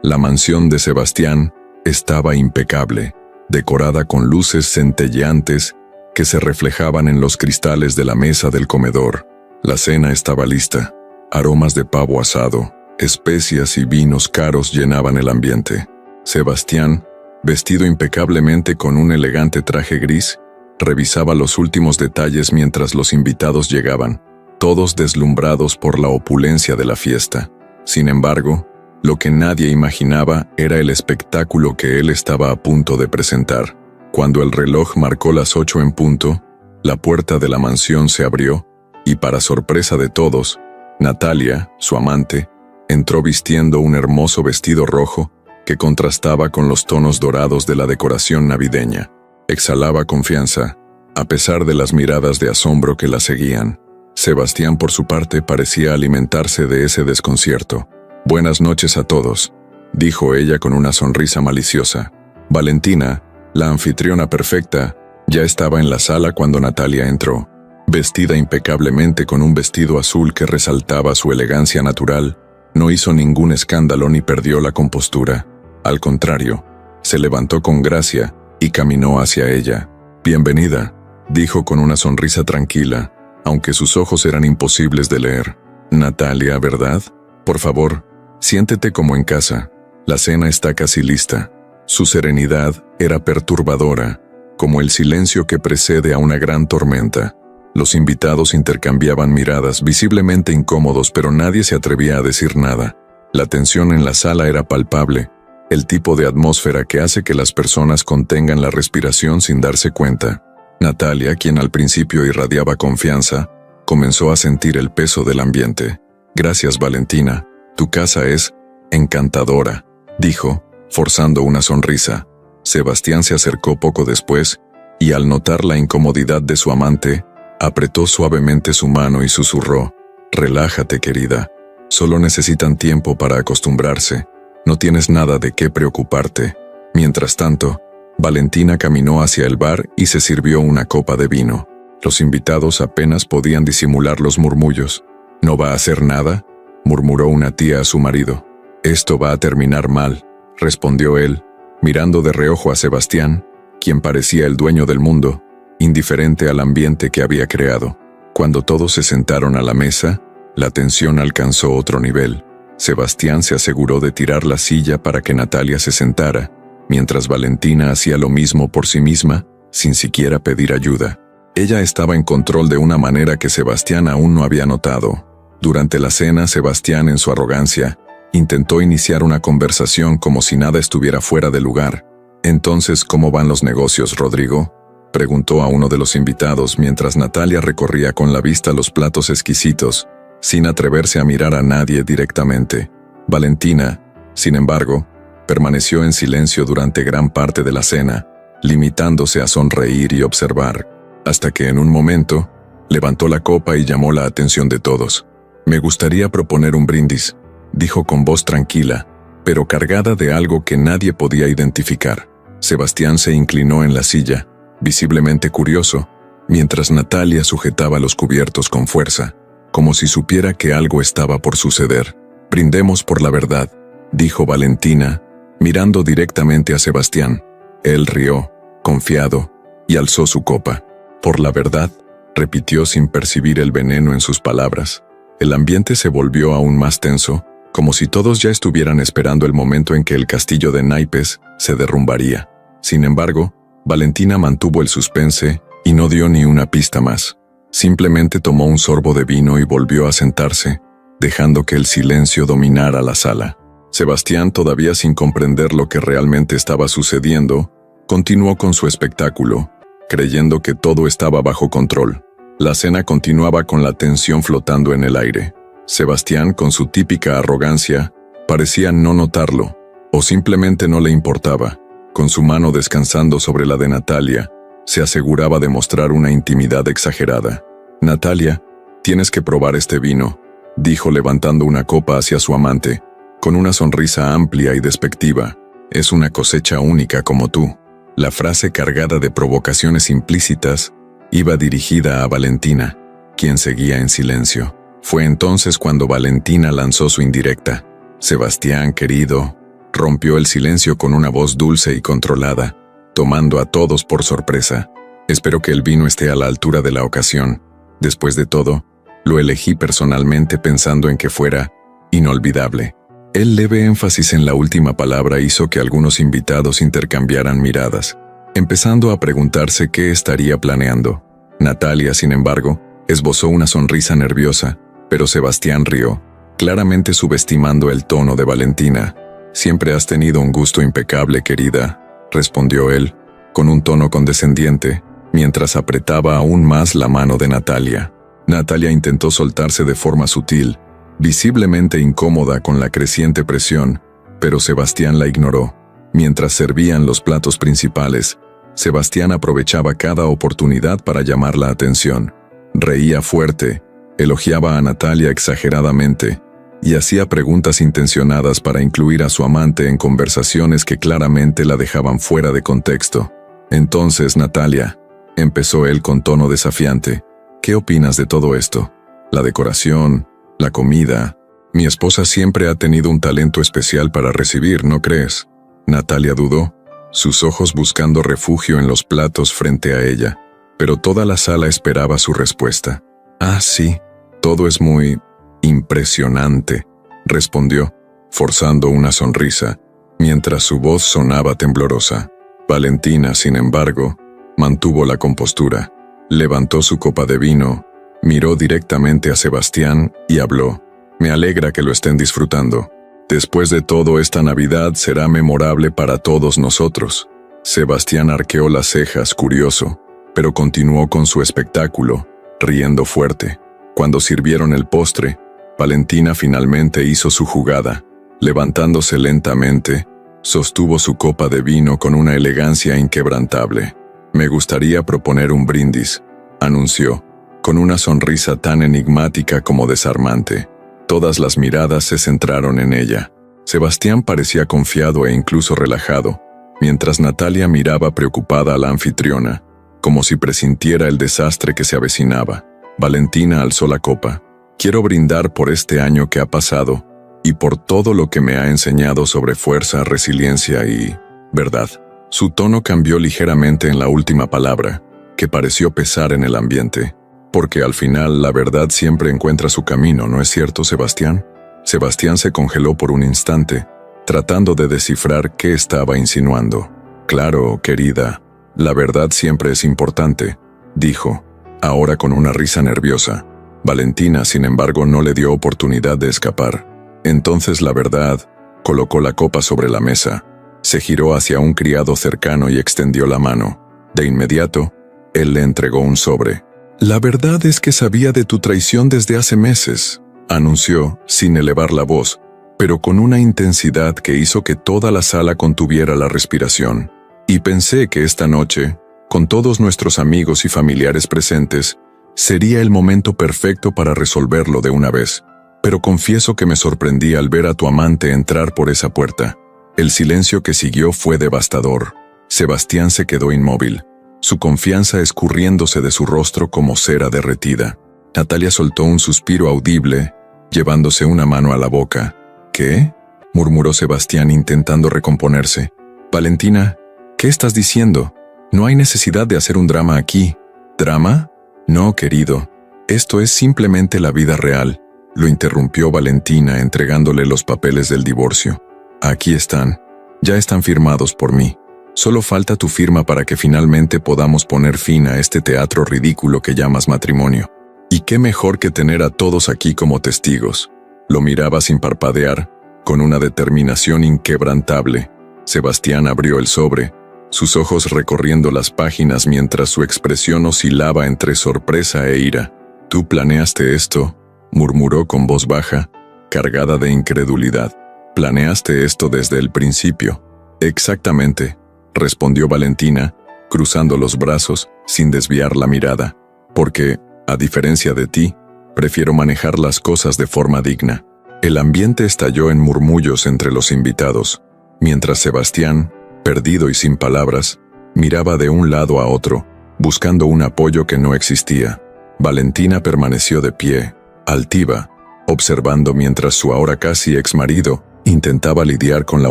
La mansión de Sebastián estaba impecable, decorada con luces centelleantes que se reflejaban en los cristales de la mesa del comedor. La cena estaba lista. Aromas de pavo asado, especias y vinos caros llenaban el ambiente. Sebastián, vestido impecablemente con un elegante traje gris, revisaba los últimos detalles mientras los invitados llegaban, todos deslumbrados por la opulencia de la fiesta. Sin embargo, lo que nadie imaginaba era el espectáculo que él estaba a punto de presentar. Cuando el reloj marcó las 8 en punto, la puerta de la mansión se abrió, y para sorpresa de todos, Natalia, su amante, entró vistiendo un hermoso vestido rojo que contrastaba con los tonos dorados de la decoración navideña. Exhalaba confianza, a pesar de las miradas de asombro que la seguían. Sebastián, por su parte, parecía alimentarse de ese desconcierto. «Buenas noches a todos», dijo ella con una sonrisa maliciosa. Valentina, la anfitriona perfecta, ya estaba en la sala cuando Natalia entró. Vestida impecablemente con un vestido azul que resaltaba su elegancia natural, no hizo ningún escándalo ni perdió la compostura. Al contrario, se levantó con gracia y caminó hacia ella. «Bienvenida», dijo con una sonrisa tranquila, aunque sus ojos eran imposibles de leer. «Natalia, ¿verdad? Por favor, siéntete como en casa. La cena está casi lista». Su serenidad era perturbadora, como el silencio que precede a una gran tormenta. Los invitados intercambiaban miradas, visiblemente incómodos, pero nadie se atrevía a decir nada. La tensión en la sala era palpable, el tipo de atmósfera que hace que las personas contengan la respiración sin darse cuenta. Natalia, quien al principio irradiaba confianza, comenzó a sentir el peso del ambiente. «Gracias, Valentina. Tu casa es encantadora», dijo, forzando una sonrisa. Sebastián se acercó poco después, y al notar la incomodidad de su amante, apretó suavemente su mano y susurró: «Relájate, querida. Solo necesitan tiempo para acostumbrarse. No tienes nada de qué preocuparte». Mientras tanto, Valentina caminó hacia el bar y se sirvió una copa de vino. Los invitados apenas podían disimular los murmullos. «¿No va a hacer nada?», murmuró una tía a su marido. «Esto va a terminar mal», respondió él, mirando de reojo a Sebastián, quien parecía el dueño del mundo, indiferente al ambiente que había creado. Cuando todos se sentaron a la mesa, la tensión alcanzó otro nivel. Sebastián se aseguró de tirar la silla para que Natalia se sentara, mientras Valentina hacía lo mismo por sí misma, sin siquiera pedir ayuda. Ella estaba en control de una manera que Sebastián aún no había notado. Durante la cena, Sebastián, en su arrogancia, intentó iniciar una conversación como si nada estuviera fuera de lugar. «Entonces, ¿cómo van los negocios, Rodrigo?», preguntó a uno de los invitados mientras Natalia recorría con la vista los platos exquisitos, sin atreverse a mirar a nadie directamente. Valentina, sin embargo, permaneció en silencio durante gran parte de la cena, limitándose a sonreír y observar, hasta que en un momento, levantó la copa y llamó la atención de todos. «Me gustaría proponer un brindis», dijo con voz tranquila, pero cargada de algo que nadie podía identificar. Sebastián se inclinó en la silla, visiblemente curioso, mientras Natalia sujetaba los cubiertos con fuerza, como si supiera que algo estaba por suceder. «Brindemos por la verdad», dijo Valentina, mirando directamente a Sebastián. Él rió, confiado, y alzó su copa. «Por la verdad», repitió sin percibir el veneno en sus palabras. El ambiente se volvió aún más tenso, como si todos ya estuvieran esperando el momento en que el castillo de naipes se derrumbaría. Sin embargo, Valentina mantuvo el suspense y no dio ni una pista más. Simplemente tomó un sorbo de vino y volvió a sentarse, dejando que el silencio dominara la sala. Sebastián, todavía sin comprender lo que realmente estaba sucediendo, continuó con su espectáculo, creyendo que todo estaba bajo control. La cena continuaba con la tensión flotando en el aire. Sebastián, con su típica arrogancia, parecía no notarlo, o simplemente no le importaba. Con su mano descansando sobre la de Natalia, se aseguraba de mostrar una intimidad exagerada. «Natalia, tienes que probar este vino», dijo levantando una copa hacia su amante, con una sonrisa amplia y despectiva. «Es una cosecha única como tú». La frase, cargada de provocaciones implícitas, iba dirigida a Valentina, quien seguía en silencio. Fue entonces cuando Valentina lanzó su indirecta. «Sebastián, querido, Rompió el silencio con una voz dulce y controlada, tomando a todos por sorpresa. Espero que el vino esté a la altura de la ocasión. Después de todo, lo elegí personalmente pensando en que fuera inolvidable. El leve énfasis en la última palabra hizo que algunos invitados intercambiaran miradas, empezando a preguntarse qué estaría planeando. Natalia, sin embargo, esbozó una sonrisa nerviosa, pero Sebastián rió, claramente subestimando el tono de Valentina. «Siempre has tenido un gusto impecable, querida», respondió él, con un tono condescendiente, mientras apretaba aún más la mano de Natalia. Natalia intentó soltarse de forma sutil, visiblemente incómoda con la creciente presión, pero Sebastián la ignoró. Mientras servían los platos principales, Sebastián aprovechaba cada oportunidad para llamar la atención. Reía fuerte, elogiaba a Natalia exageradamente y hacía preguntas intencionadas para incluir a su amante en conversaciones que claramente la dejaban fuera de contexto. «Entonces, Natalia», empezó él con tono desafiante, «¿qué opinas de todo esto? La decoración, la comida. Mi esposa siempre ha tenido un talento especial para recibir, ¿no crees?» Natalia dudó, sus ojos buscando refugio en los platos frente a ella, pero toda la sala esperaba su respuesta. «Ah, sí, todo es muy impresionante», respondió, forzando una sonrisa, mientras su voz sonaba temblorosa. Valentina, sin embargo, mantuvo la compostura. Levantó su copa de vino, miró directamente a Sebastián y habló. «Me alegra que lo estén disfrutando. Después de todo, esta Navidad será memorable para todos nosotros». Sebastián arqueó las cejas, curioso, pero continuó con su espectáculo, riendo fuerte. Cuando sirvieron el postre, Valentina finalmente hizo su jugada. Levantándose lentamente, sostuvo su copa de vino con una elegancia inquebrantable. «Me gustaría proponer un brindis», anunció, con una sonrisa tan enigmática como desarmante. Todas las miradas se centraron en ella. Sebastián parecía confiado e incluso relajado, mientras Natalia miraba preocupada a la anfitriona, como si presintiera el desastre que se avecinaba. Valentina alzó la copa. «Quiero brindar por este año que ha pasado y por todo lo que me ha enseñado sobre fuerza, resiliencia y verdad». Su tono cambió ligeramente en la última palabra, que pareció pesar en el ambiente. «Porque al final la verdad siempre encuentra su camino, ¿no es cierto, Sebastián?» Sebastián se congeló por un instante, tratando de descifrar qué estaba insinuando. «Claro, querida, la verdad siempre es importante», dijo, ahora con una risa nerviosa. Valentina, sin embargo, no le dio oportunidad de escapar. «Entonces la verdad», colocó la copa sobre la mesa, se giró hacia un criado cercano y extendió la mano. De inmediato, él le entregó un sobre. «La verdad es que sabía de tu traición desde hace meses», anunció, sin elevar la voz, pero con una intensidad que hizo que toda la sala contuviera la respiración. «Y pensé que esta noche, con todos nuestros amigos y familiares presentes, sería el momento perfecto para resolverlo de una vez. Pero confieso que me sorprendí al ver a tu amante entrar por esa puerta». El silencio que siguió fue devastador. Sebastián se quedó inmóvil, su confianza escurriéndose de su rostro como cera derretida. Natalia soltó un suspiro audible, llevándose una mano a la boca. «¿Qué?», murmuró Sebastián intentando recomponerse. «Valentina, ¿qué estás diciendo? No hay necesidad de hacer un drama aquí». «¿Drama? No, querido. Esto es simplemente la vida real», lo interrumpió Valentina entregándole los papeles del divorcio. «Aquí están. Ya están firmados por mí. Solo falta tu firma para que finalmente podamos poner fin a este teatro ridículo que llamas matrimonio. Y qué mejor que tener a todos aquí como testigos». Lo miraba sin parpadear, con una determinación inquebrantable. Sebastián abrió el sobre, sus ojos recorriendo las páginas mientras su expresión oscilaba entre sorpresa e ira. «¿Tú planeaste esto?», murmuró con voz baja, cargada de incredulidad. «¿Planeaste esto desde el principio?». «Exactamente», respondió Valentina, cruzando los brazos sin desviar la mirada. «Porque, a diferencia de ti, prefiero manejar las cosas de forma digna». El ambiente estalló en murmullos entre los invitados, mientras Sebastián, perdido y sin palabras, miraba de un lado a otro, buscando un apoyo que no existía. Valentina permaneció de pie, altiva, observando mientras su ahora casi exmarido Intentaba lidiar con la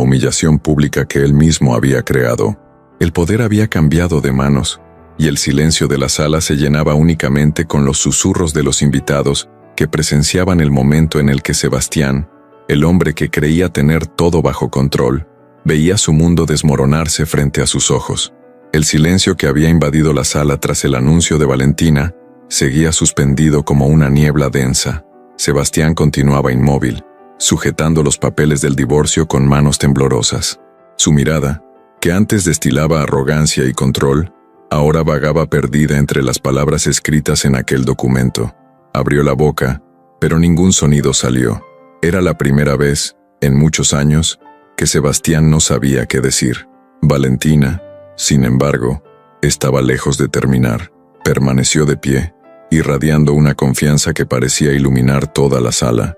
humillación pública que él mismo había creado. El poder había cambiado de manos, y el silencio de la sala se llenaba únicamente con los susurros de los invitados que presenciaban el momento en el que Sebastián, el hombre que creía tener todo bajo control, veía su mundo desmoronarse frente a sus ojos. El silencio que había invadido la sala tras el anuncio de Valentina seguía suspendido como una niebla densa. Sebastián continuaba inmóvil, sujetando los papeles del divorcio con manos temblorosas. Su mirada, que antes destilaba arrogancia y control, ahora vagaba perdida entre las palabras escritas en aquel documento. Abrió la boca, pero ningún sonido salió. Era la primera vez, en muchos años, que Sebastián no sabía qué decir. Valentina, sin embargo, estaba lejos de terminar. Permaneció de pie, irradiando una confianza que parecía iluminar toda la sala.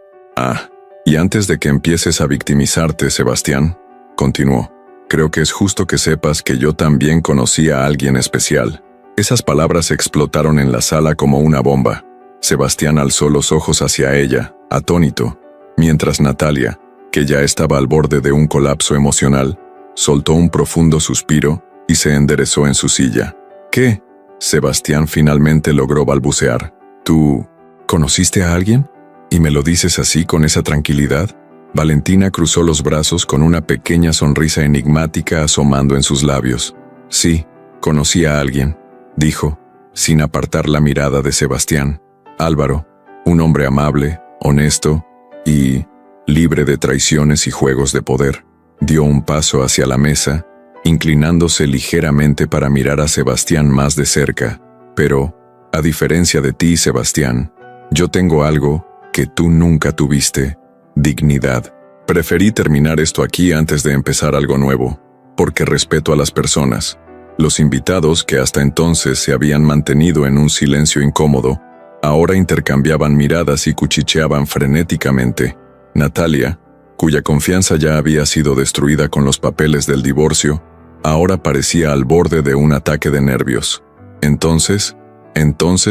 Y antes de que empieces a victimizarte, Sebastián, continuó, creo que es justo que sepas que yo también conocí a alguien especial. Esas palabras explotaron en la sala como una bomba. Sebastián alzó los ojos hacia ella, atónito, mientras Natalia, que ya estaba al borde de un colapso emocional, soltó un profundo suspiro y se enderezó en su silla. ¿Qué? Sebastián finalmente logró balbucear. ¿Tú conociste a alguien? ¿Y me lo dices así con esa tranquilidad? Valentina cruzó los brazos con una pequeña sonrisa enigmática asomando en sus labios. Sí, conocí a alguien, dijo, sin apartar la mirada de Sebastián. Álvaro, un hombre amable, honesto y libre de traiciones y juegos de poder. Dio un paso hacia la mesa, inclinándose ligeramente para mirar a Sebastián más de cerca. Pero, a diferencia de ti, Sebastián, yo tengo algo que tú nunca tuviste: dignidad. Preferí terminar esto aquí antes de empezar algo nuevo, porque respeto a las personas. Los invitados, que hasta entonces se habían mantenido en un silencio incómodo, ahora intercambiaban miradas y cuchicheaban frenéticamente. Natalia, cuya confianza ya había sido destruida con los papeles del divorcio, ahora parecía al borde de un ataque de nervios. Entonces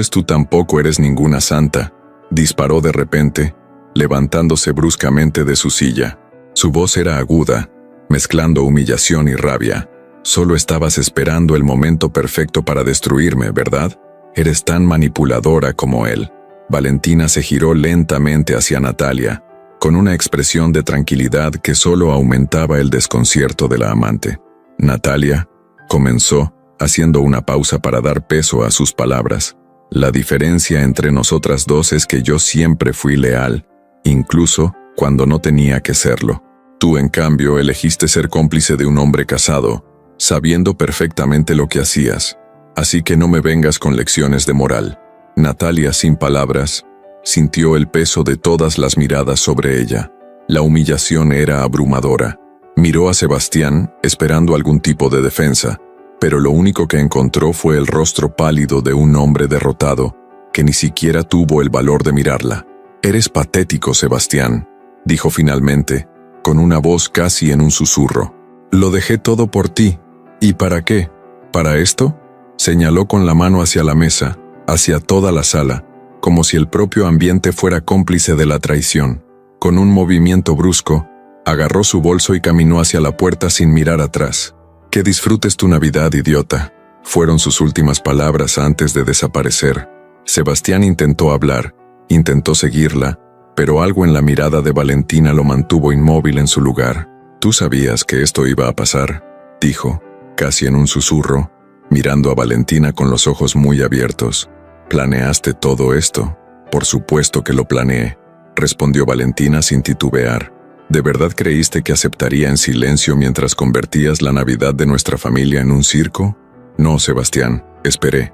tú tampoco eres ninguna santa, disparó de repente, levantándose bruscamente de su silla. Su voz era aguda, mezclando humillación y rabia. Solo estabas esperando el momento perfecto para destruirme, ¿verdad? Eres tan manipuladora como él. Valentina se giró lentamente hacia Natalia, con una expresión de tranquilidad que solo aumentaba el desconcierto de la amante. Natalia, comenzó, haciendo una pausa para dar peso a sus palabras. La diferencia entre nosotras dos es que yo siempre fui leal, incluso cuando no tenía que serlo. Tú, en cambio, elegiste ser cómplice de un hombre casado, sabiendo perfectamente lo que hacías. Así que no me vengas con lecciones de moral. Natalia, sin palabras, sintió el peso de todas las miradas sobre ella. La humillación era abrumadora. Miró a Sebastián, esperando algún tipo de defensa, pero lo único que encontró fue el rostro pálido de un hombre derrotado, que ni siquiera tuvo el valor de mirarla. «Eres patético, Sebastián», dijo finalmente, con una voz casi en un susurro. «Lo dejé todo por ti. ¿Y para qué? ¿Para esto?», señaló con la mano hacia la mesa, hacia toda la sala, como si el propio ambiente fuera cómplice de la traición. Con un movimiento brusco, agarró su bolso y caminó hacia la puerta sin mirar atrás. «Que disfrutes tu Navidad, idiota», fueron sus últimas palabras antes de desaparecer. Sebastián intentó hablar, intentó seguirla, pero algo en la mirada de Valentina lo mantuvo inmóvil en su lugar. «Tú sabías que esto iba a pasar», dijo, casi en un susurro, mirando a Valentina con los ojos muy abiertos. «¿Planeaste todo esto?». «Por supuesto que lo planeé», respondió Valentina sin titubear. ¿De verdad creíste que aceptaría en silencio mientras convertías la Navidad de nuestra familia en un circo? No, Sebastián, esperé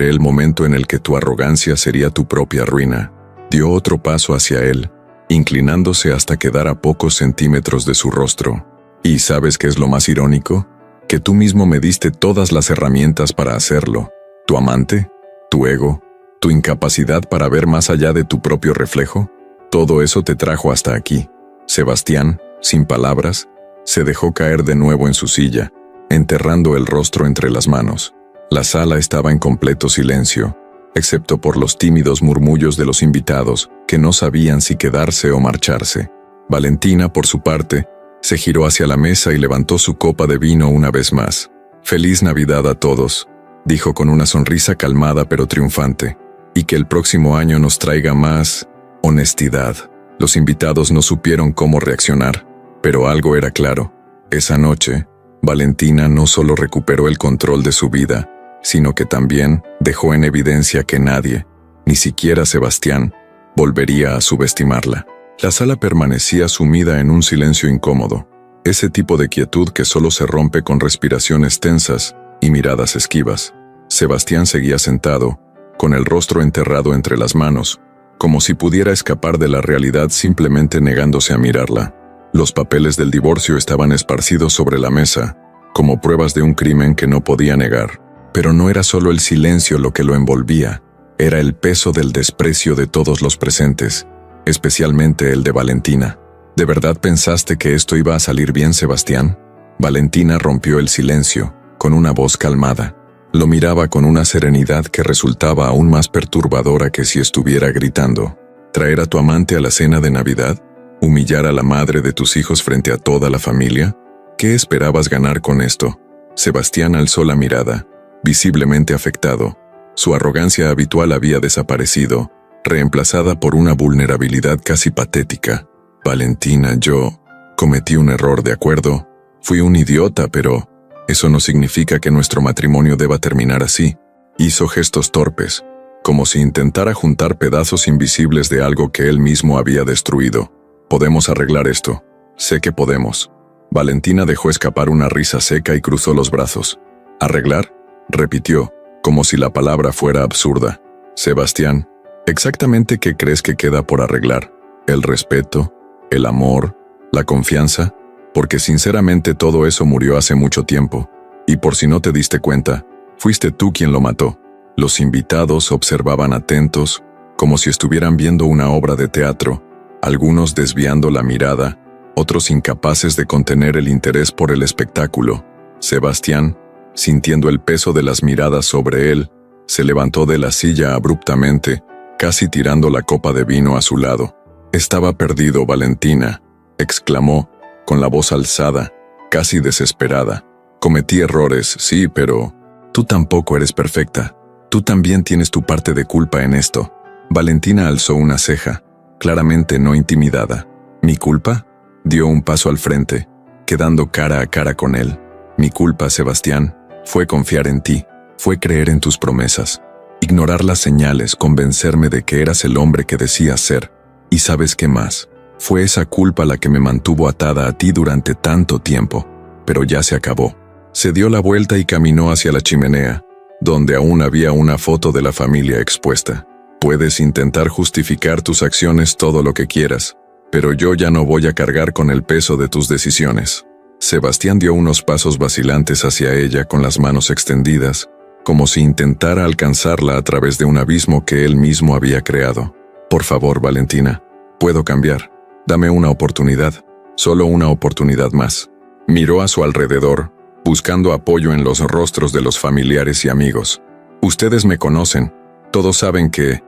el momento en el que tu arrogancia sería tu propia ruina. Dio otro paso hacia él, inclinándose hasta quedar a pocos centímetros de su rostro. ¿Y sabes qué es lo más irónico? Que tú mismo me diste todas las herramientas para hacerlo. Tu amante, tu ego, tu incapacidad para ver más allá de tu propio reflejo, todo eso te trajo hasta aquí». Sebastián, sin palabras, se dejó caer de nuevo en su silla, enterrando el rostro entre las manos. La sala estaba en completo silencio, excepto por los tímidos murmullos de los invitados, que no sabían si quedarse o marcharse. Valentina, por su parte, se giró hacia la mesa y levantó su copa de vino una vez más. «Feliz Navidad a todos», dijo con una sonrisa calmada pero triunfante, «y que el próximo año nos traiga más honestidad». Los invitados no supieron cómo reaccionar, pero algo era claro. Esa noche, Valentina no solo recuperó el control de su vida, sino que también dejó en evidencia que nadie, ni siquiera Sebastián, volvería a subestimarla. La sala permanecía sumida en un silencio incómodo, ese tipo de quietud que solo se rompe con respiraciones tensas y miradas esquivas. Sebastián seguía sentado, con el rostro enterrado entre las manos, como si pudiera escapar de la realidad simplemente negándose a mirarla. Los papeles del divorcio estaban esparcidos sobre la mesa, como pruebas de un crimen que no podía negar. Pero no era solo el silencio lo que lo envolvía, era el peso del desprecio de todos los presentes, especialmente el de Valentina. ¿De verdad pensaste que esto iba a salir bien, Sebastián? Valentina rompió el silencio, con una voz calmada. Lo miraba con una serenidad que resultaba aún más perturbadora que si estuviera gritando. ¿Traer a tu amante a la cena de Navidad? ¿Humillar a la madre de tus hijos frente a toda la familia? ¿Qué esperabas ganar con esto? Sebastián alzó la mirada, visiblemente afectado. Su arrogancia habitual había desaparecido, reemplazada por una vulnerabilidad casi patética. Valentina, yo cometí un error, ¿de acuerdo? Fui un idiota, pero eso no significa que nuestro matrimonio deba terminar así. Hizo gestos torpes, como si intentara juntar pedazos invisibles de algo que él mismo había destruido. Podemos arreglar esto. Sé que podemos. Valentina dejó escapar una risa seca y cruzó los brazos. ¿Arreglar?, repitió, como si la palabra fuera absurda. Sebastián, ¿exactamente qué crees que queda por arreglar? ¿El respeto? ¿El amor? ¿La confianza? Porque sinceramente todo eso murió hace mucho tiempo. Y por si no te diste cuenta, fuiste tú quien lo mató. Los invitados observaban atentos, como si estuvieran viendo una obra de teatro, algunos desviando la mirada, otros incapaces de contener el interés por el espectáculo. Sebastián, sintiendo el peso de las miradas sobre él, se levantó de la silla abruptamente, casi tirando la copa de vino a su lado. «Estaba perdido, Valentina», exclamó, con la voz alzada, casi desesperada. «Cometí errores, sí, pero tú tampoco eres perfecta. Tú también tienes tu parte de culpa en esto». Valentina alzó una ceja, claramente no intimidada. «¿Mi culpa?», dio un paso al frente, quedando cara a cara con él. «Mi culpa, Sebastián, fue confiar en ti, fue creer en tus promesas, ignorar las señales, convencerme de que eras el hombre que decías ser. ¿Y sabes qué más? Fue esa culpa la que me mantuvo atada a ti durante tanto tiempo. Pero ya se acabó». Se dio la vuelta y caminó hacia la chimenea, donde aún había una foto de la familia expuesta. «Puedes intentar justificar tus acciones todo lo que quieras, pero yo ya no voy a cargar con el peso de tus decisiones». Sebastián dio unos pasos vacilantes hacia ella con las manos extendidas, como si intentara alcanzarla a través de un abismo que él mismo había creado. «Por favor, Valentina, puedo cambiar. Dame una oportunidad, solo una oportunidad más». Miró a su alrededor, buscando apoyo en los rostros de los familiares y amigos. «Ustedes me conocen, todos saben que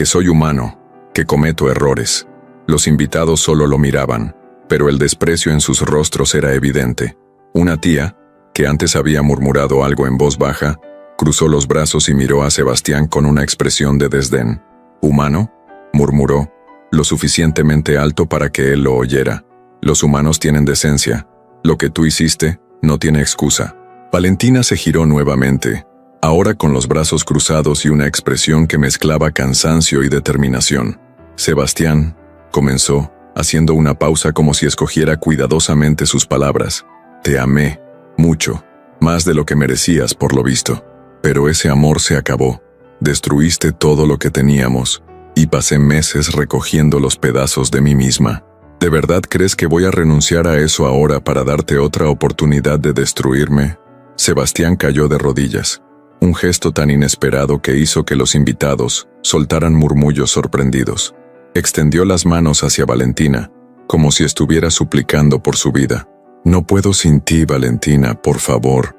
soy humano, que cometo errores». Los invitados solo lo miraban, pero el desprecio en sus rostros era evidente. Una tía, que antes había murmurado algo en voz baja, cruzó los brazos y miró a Sebastián con una expresión de desdén. «¿Humano?», murmuró, lo suficientemente alto para que él lo oyera. «Los humanos tienen decencia. Lo que tú hiciste no tiene excusa». Valentina se giró nuevamente, ahora con los brazos cruzados y una expresión que mezclaba cansancio y determinación. «Sebastián», comenzó, haciendo una pausa como si escogiera cuidadosamente sus palabras. «Te amé, mucho, más de lo que merecías por lo visto. Pero ese amor se acabó. Destruiste todo lo que teníamos, y pasé meses recogiendo los pedazos de mí misma. ¿De verdad crees que voy a renunciar a eso ahora para darte otra oportunidad de destruirme?» Sebastián cayó de rodillas, un gesto tan inesperado que hizo que los invitados soltaran murmullos sorprendidos. Extendió las manos hacia Valentina, como si estuviera suplicando por su vida. «No puedo sin ti, Valentina, por favor,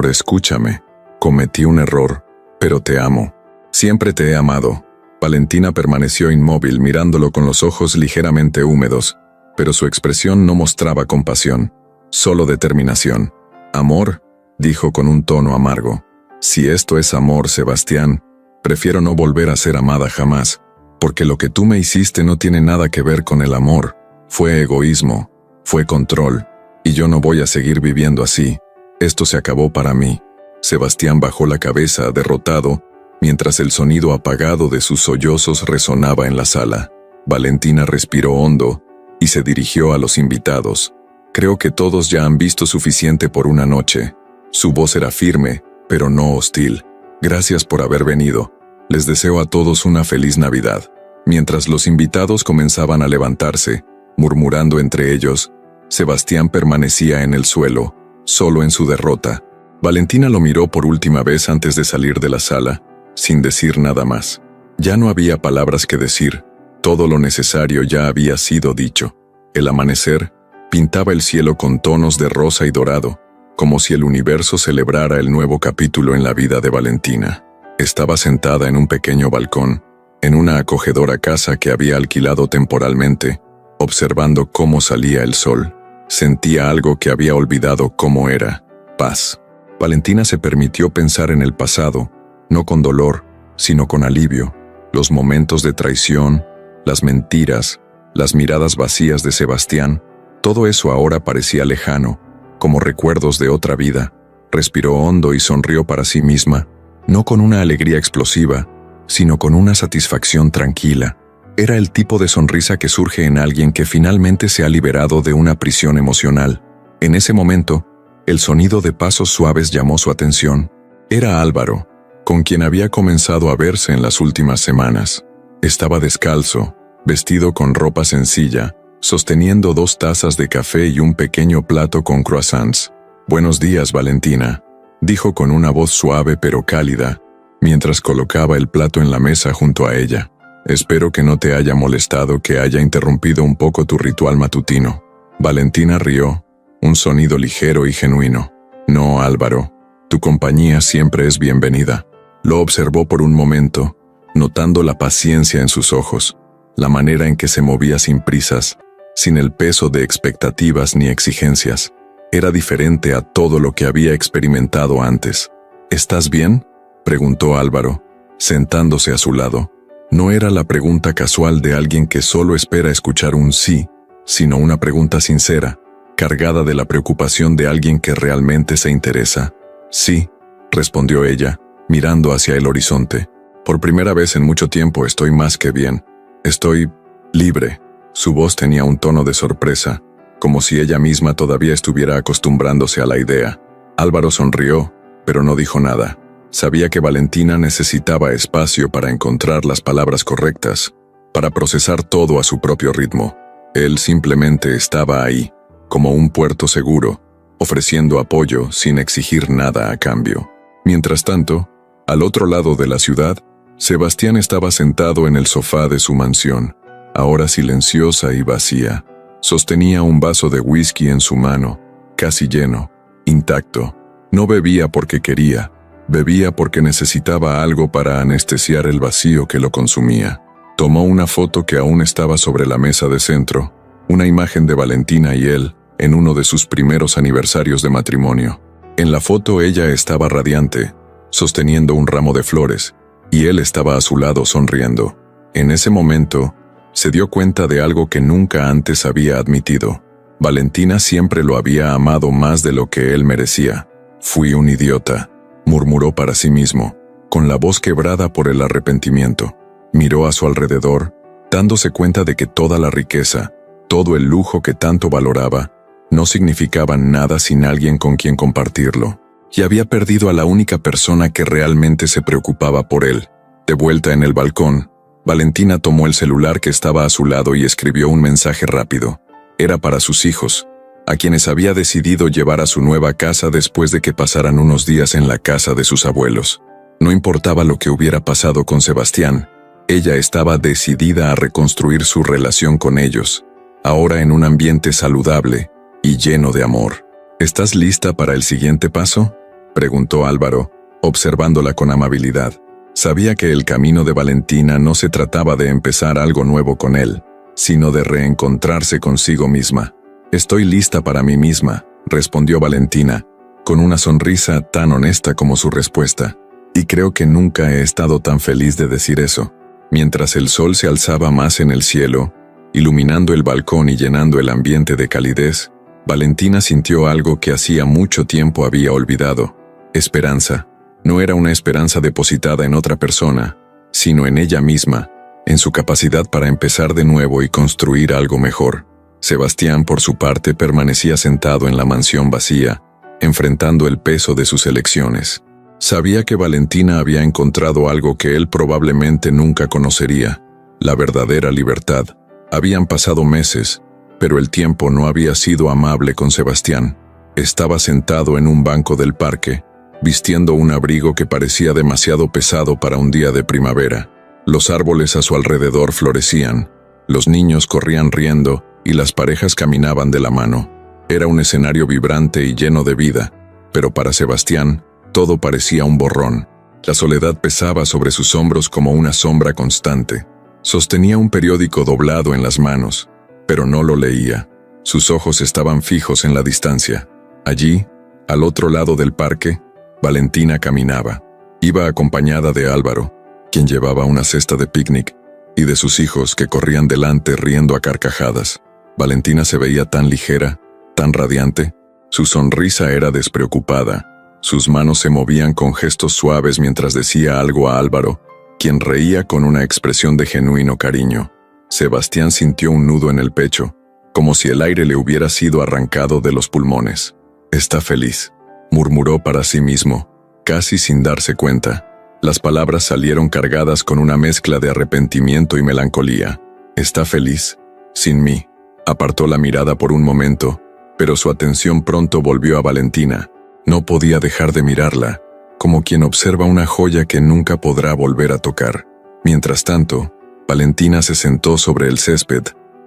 escúchame. Cometí un error, pero te amo. Siempre te he amado». Valentina permaneció inmóvil mirándolo con los ojos ligeramente húmedos, pero su expresión no mostraba compasión, solo determinación. «Amor», dijo con un tono amargo. «Si esto es amor, Sebastián, prefiero no volver a ser amada jamás, porque lo que tú me hiciste no tiene nada que ver con el amor. Fue egoísmo, fue control, y yo no voy a seguir viviendo así. Esto se acabó para mí». Sebastián bajó la cabeza, derrotado, mientras el sonido apagado de sus sollozos resonaba en la sala. Valentina respiró hondo y se dirigió a los invitados. «Creo que todos ya han visto suficiente por una noche». Su voz era firme, pero no hostil. «Gracias por haber venido. Les deseo a todos una feliz Navidad». Mientras los invitados comenzaban a levantarse, murmurando entre ellos, Sebastián permanecía en el suelo, solo en su derrota. Valentina lo miró por última vez antes de salir de la sala, sin decir nada más. Ya no había palabras que decir, todo lo necesario ya había sido dicho. El amanecer pintaba el cielo con tonos de rosa y dorado, como si el universo celebrara el nuevo capítulo en la vida de Valentina. Estaba sentada en un pequeño balcón, en una acogedora casa que había alquilado temporalmente, observando cómo salía el sol. Sentía algo que había olvidado cómo era: paz. Valentina se permitió pensar en el pasado, no con dolor, sino con alivio. Los momentos de traición, las mentiras, las miradas vacías de Sebastián, todo eso ahora parecía lejano, como recuerdos de otra vida. Respiró hondo y sonrió para sí misma, no con una alegría explosiva, sino con una satisfacción tranquila. Era el tipo de sonrisa que surge en alguien que finalmente se ha liberado de una prisión emocional. En ese momento, el sonido de pasos suaves llamó su atención. Era Álvaro, con quien había comenzado a verse en las últimas semanas. Estaba descalzo, vestido con ropa sencilla, sosteniendo 2 tazas de café y un pequeño plato con croissants. «Buenos días, Valentina», dijo con una voz suave pero cálida, mientras colocaba el plato en la mesa junto a ella. «Espero que no te haya molestado que haya interrumpido un poco tu ritual matutino». Valentina rió, un sonido ligero y genuino. «No, Álvaro, tu compañía siempre es bienvenida». Lo observó por un momento, notando la paciencia en sus ojos, la manera en que se movía sin prisas, sin el peso de expectativas ni exigencias. Era diferente a todo lo que había experimentado antes. «¿Estás bien?», preguntó Álvaro, sentándose a su lado. No era la pregunta casual de alguien que solo espera escuchar un sí, sino una pregunta sincera, cargada de la preocupación de alguien que realmente se interesa. «Sí», respondió ella, mirando hacia el horizonte. «Por primera vez en mucho tiempo estoy más que bien. Estoy libre». Su voz tenía un tono de sorpresa, como si ella misma todavía estuviera acostumbrándose a la idea. Álvaro sonrió, pero no dijo nada. Sabía que Valentina necesitaba espacio para encontrar las palabras correctas, para procesar todo a su propio ritmo. Él simplemente estaba ahí, como un puerto seguro, ofreciendo apoyo sin exigir nada a cambio. Mientras tanto, al otro lado de la ciudad, Sebastián estaba sentado en el sofá de su mansión, ahora silenciosa y vacía. Sostenía un vaso de whisky en su mano, casi lleno, intacto. No bebía porque quería, bebía porque necesitaba algo para anestesiar el vacío que lo consumía. Tomó una foto que aún estaba sobre la mesa de centro, una imagen de Valentina y él, en uno de sus primeros aniversarios de matrimonio. En la foto ella estaba radiante, sosteniendo un ramo de flores, y él estaba a su lado sonriendo. En ese momento, se dio cuenta de algo que nunca antes había admitido. Valentina siempre lo había amado más de lo que él merecía. «Fui un idiota», murmuró para sí mismo, con la voz quebrada por el arrepentimiento. Miró a su alrededor, dándose cuenta de que toda la riqueza, todo el lujo que tanto valoraba, no significaban nada sin alguien con quien compartirlo. Y había perdido a la única persona que realmente se preocupaba por él. De vuelta en el balcón, Valentina tomó el celular que estaba a su lado y escribió un mensaje rápido. Era para sus hijos, a quienes había decidido llevar a su nueva casa después de que pasaran unos días en la casa de sus abuelos. No importaba lo que hubiera pasado con Sebastián, ella estaba decidida a reconstruir su relación con ellos, ahora en un ambiente saludable y lleno de amor. «¿Estás lista para el siguiente paso?», preguntó Álvaro, observándola con amabilidad. Sabía que el camino de Valentina no se trataba de empezar algo nuevo con él, sino de reencontrarse consigo misma. «Estoy lista para mí misma», respondió Valentina, con una sonrisa tan honesta como su respuesta. «Y creo que nunca he estado tan feliz de decir eso». Mientras el sol se alzaba más en el cielo, iluminando el balcón y llenando el ambiente de calidez, Valentina sintió algo que hacía mucho tiempo había olvidado: esperanza. No era una esperanza depositada en otra persona, sino en ella misma, en su capacidad para empezar de nuevo y construir algo mejor. Sebastián, por su parte, permanecía sentado en la mansión vacía, enfrentando el peso de sus elecciones. Sabía que Valentina había encontrado algo que él probablemente nunca conocería: la verdadera libertad. Habían pasado meses, pero el tiempo no había sido amable con Sebastián. Estaba sentado en un banco del parque, vistiendo un abrigo que parecía demasiado pesado para un día de primavera. Los árboles a su alrededor florecían, los niños corrían riendo y las parejas caminaban de la mano. Era un escenario vibrante y lleno de vida, pero para Sebastián todo parecía un borrón. La soledad pesaba sobre sus hombros como una sombra constante. Sostenía un periódico doblado en las manos, pero no lo leía. Sus ojos estaban fijos en la distancia. Allí, al otro lado del parque, Valentina caminaba. Iba acompañada de Álvaro, quien llevaba una cesta de picnic, y de sus hijos que corrían delante riendo a carcajadas. Valentina se veía tan ligera, tan radiante. Su sonrisa era despreocupada. Sus manos se movían con gestos suaves mientras decía algo a Álvaro, quien reía con una expresión de genuino cariño. Sebastián sintió un nudo en el pecho, como si el aire le hubiera sido arrancado de los pulmones. «Está feliz», murmuró para sí mismo, casi sin darse cuenta. Las palabras salieron cargadas con una mezcla de arrepentimiento y melancolía. «¿Está feliz? Sin mí». Apartó la mirada por un momento, pero su atención pronto volvió a Valentina. No podía dejar de mirarla, como quien observa una joya que nunca podrá volver a tocar. Mientras tanto, Valentina se sentó sobre el césped,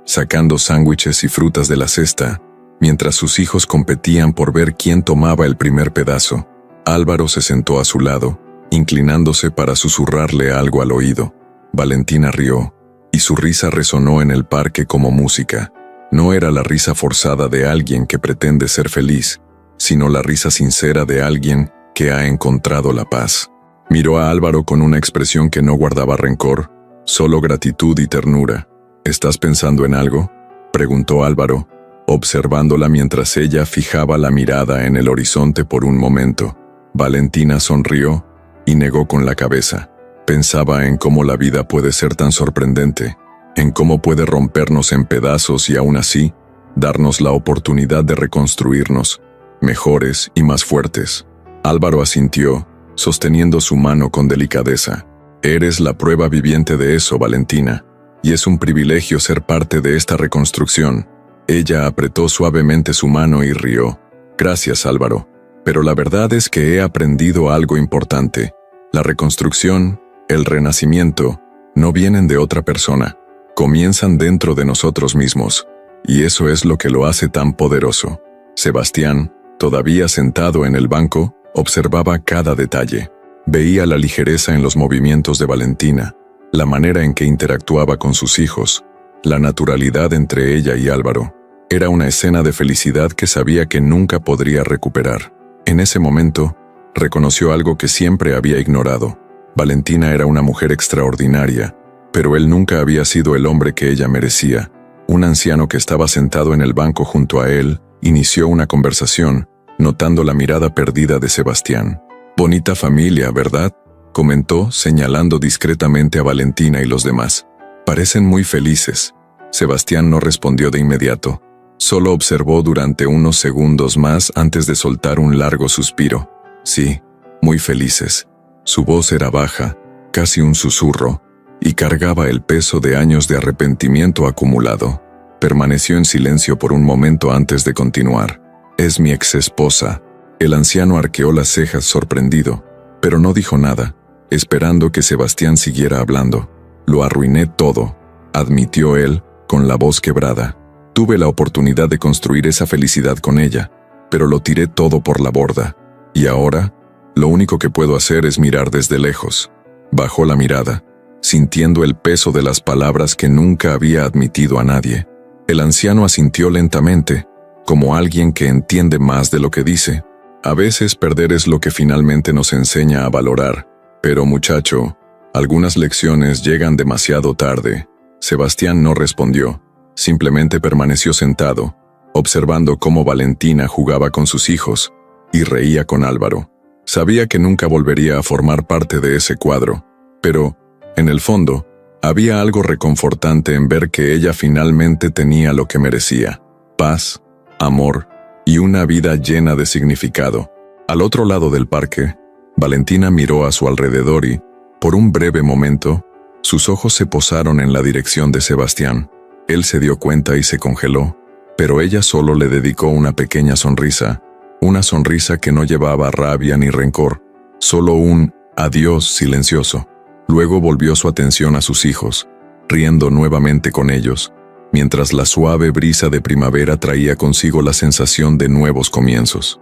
sacando sándwiches y frutas de la cesta, mientras sus hijos competían por ver quién tomaba el primer pedazo. Álvaro se sentó a su lado, inclinándose para susurrarle algo al oído. Valentina rió, y su risa resonó en el parque como música. No era la risa forzada de alguien que pretende ser feliz, sino la risa sincera de alguien que ha encontrado la paz. Miró a Álvaro con una expresión que no guardaba rencor, solo gratitud y ternura. «¿Estás pensando en algo?», preguntó Álvaro, observándola mientras ella fijaba la mirada en el horizonte por un momento. Valentina sonrió y negó con la cabeza. Pensaba en cómo la vida puede ser tan sorprendente, en cómo puede rompernos en pedazos y aún así, darnos la oportunidad de reconstruirnos, mejores y más fuertes. Álvaro asintió, sosteniendo su mano con delicadeza. «Eres la prueba viviente de eso, Valentina, y es un privilegio ser parte de esta reconstrucción». Ella apretó suavemente su mano y rió. «Gracias, Álvaro, pero la verdad es que he aprendido algo importante. La reconstrucción, el renacimiento, no vienen de otra persona, comienzan dentro de nosotros mismos, y eso es lo que lo hace tan poderoso». Sebastián, todavía sentado en el banco, observaba cada detalle. Veía la ligereza en los movimientos de Valentina, la manera en que interactuaba con sus hijos, la naturalidad entre ella y Álvaro. Era una escena de felicidad que sabía que nunca podría recuperar. En ese momento, reconoció algo que siempre había ignorado. Valentina era una mujer extraordinaria, pero él nunca había sido el hombre que ella merecía. Un anciano que estaba sentado en el banco junto a él inició una conversación, notando la mirada perdida de Sebastián. «Bonita familia, ¿verdad?», comentó, señalando discretamente a Valentina y los demás. «Parecen muy felices». Sebastián no respondió de inmediato. Solo observó durante unos segundos más antes de soltar un largo suspiro. «Sí, muy felices». Su voz era baja, casi un susurro, y cargaba el peso de años de arrepentimiento acumulado. Permaneció en silencio por un momento antes de continuar. «Es mi exesposa». El anciano arqueó las cejas sorprendido, pero no dijo nada, esperando que Sebastián siguiera hablando. «Lo arruiné todo», admitió él, con la voz quebrada. «Tuve la oportunidad de construir esa felicidad con ella, pero lo tiré todo por la borda. Y ahora, lo único que puedo hacer es mirar desde lejos». Bajó la mirada. sintiendo el peso de las palabras que nunca había admitido a nadie. El anciano asintió lentamente, como alguien que entiende más de lo que dice. A veces perder es lo que finalmente nos enseña a valorar. Pero muchacho, algunas lecciones llegan demasiado tarde. Sebastián no respondió, simplemente permaneció sentado, observando cómo Valentina jugaba con sus hijos y reía con Álvaro. Sabía que nunca volvería a formar parte de ese cuadro, pero, en el fondo, había algo reconfortante en ver que ella finalmente tenía lo que merecía: paz, amor y una vida llena de significado. Al otro lado del parque, Valentina miró a su alrededor y, por un breve momento, sus ojos se posaron en la dirección de Sebastián. Él se dio cuenta y se congeló, pero ella solo le dedicó una pequeña sonrisa, una sonrisa que no llevaba rabia ni rencor, solo un adiós silencioso. Luego volvió su atención a sus hijos, riendo nuevamente con ellos, mientras la suave brisa de primavera traía consigo la sensación de nuevos comienzos.